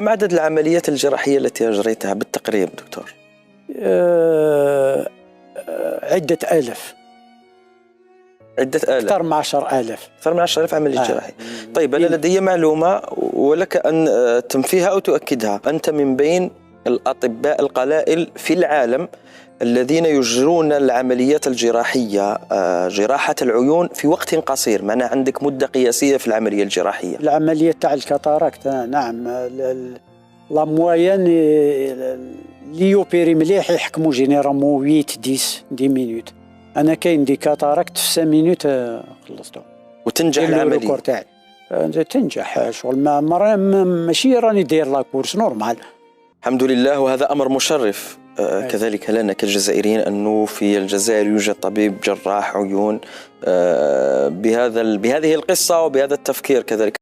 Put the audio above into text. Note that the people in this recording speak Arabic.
كم عدد العمليات الجراحية التي أجريتها بالتقريب دكتور؟ عدة آلاف. عدة آلاف، أكثر من 10,000. أكثر من 10,000 عملية جراحية. طيب أنا لدي معلومة ولك أن تنفيها أو تؤكدها، أنت من بين الأطباء القلائل في العالم الذين يجرون العمليات الجراحية، جراحة العيون في وقت قصير، معناه عندك مدة قياسية في العملية الجراحية. العملية تاع الكاتاراكت نعم، لا موين لي يوبيري مليح يحكموا جينيرالمون 8 10 مينوت. انا كاين دي كاتاراكت في 5 مينوت خلصتهم وتنجح العملية تاعي. تنجح شغل ماشي راني داير لا كورس نورمال. الحمد لله، وهذا أمر مشرف كذلك لنا كالجزائريين أنه في الجزائر يوجد طبيب جراح عيون بهذه القصة وبهذا التفكير كذلك.